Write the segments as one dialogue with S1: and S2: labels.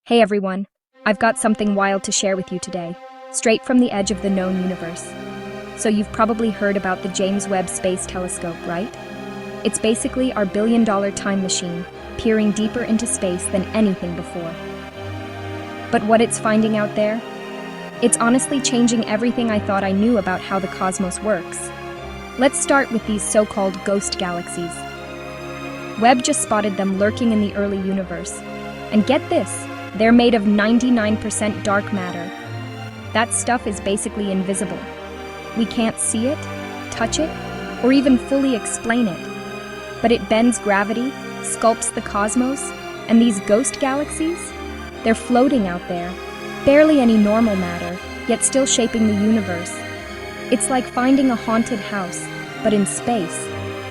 S1: Hey everyone, I've got something wild to share with you today, straight from the edge of the known universe. So you've probably heard about the James Webb Space Telescope, right? It's basically our billion-dollar time machine, peering deeper into space than anything before. But what it's finding out there? It's honestly changing everything I thought I knew about how the cosmos works. Let's start with these so-called ghost galaxies. Webb just spotted them lurking in the early universe. And get this, they're made of 99% dark matter. That stuff is basically invisible. We can't see it, touch it, or even fully explain it. But it bends gravity, sculpts the cosmos, and these ghost galaxies? They're floating out there, barely any normal matter, yet still shaping the universe. It's like finding a haunted house, but in space,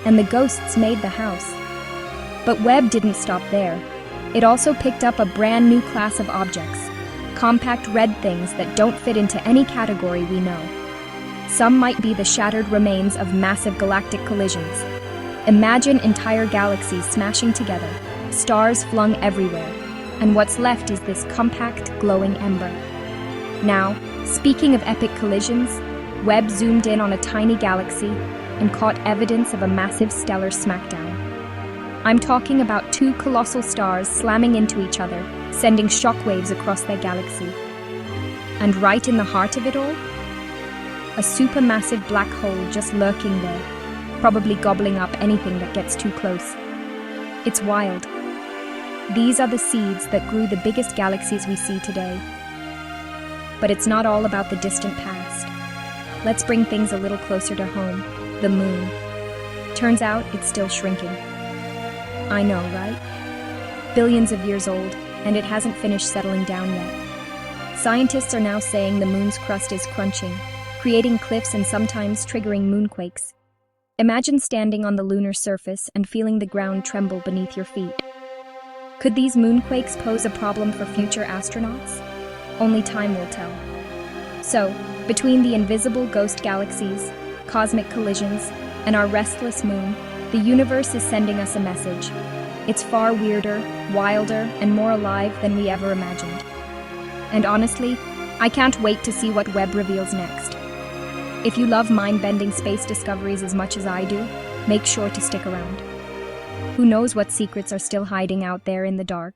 S1: and the ghosts made the house. But Webb didn't stop there. It also picked up a brand new class of objects, compact red things that don't fit into any category we know. Some might be the shattered remains of massive galactic collisions. Imagine entire galaxies smashing together, stars flung everywhere, and what's left is this compact, glowing ember. Now, speaking of epic collisions, Webb zoomed in on a tiny galaxy and caught evidence of a massive stellar smackdown. I'm talking about two colossal stars slamming into each other, sending shockwaves across their galaxy. And right in the heart of it all, a supermassive black hole just lurking there, probably gobbling up anything that gets too close. It's wild. These are the seeds that grew the biggest galaxies we see today. But it's not all about the distant past. Let's bring things a little closer to home, the moon. Turns out it's still shrinking. I know, right? Billions of years old, and it hasn't finished settling down yet. Scientists are now saying the moon's crust is crunching, creating cliffs and sometimes triggering moonquakes. Imagine standing on the lunar surface and feeling the ground tremble beneath your feet. Could these moonquakes pose a problem for future astronauts? Only time will tell. So, between the invisible ghost galaxies, cosmic collisions, and our restless moon, the universe is sending us a message. It's far weirder, wilder, and more alive than we ever imagined. And honestly, I can't wait to see what Webb reveals next. If you love mind-bending space discoveries as much as I do, make sure to stick around. Who knows what secrets are still hiding out there in the dark?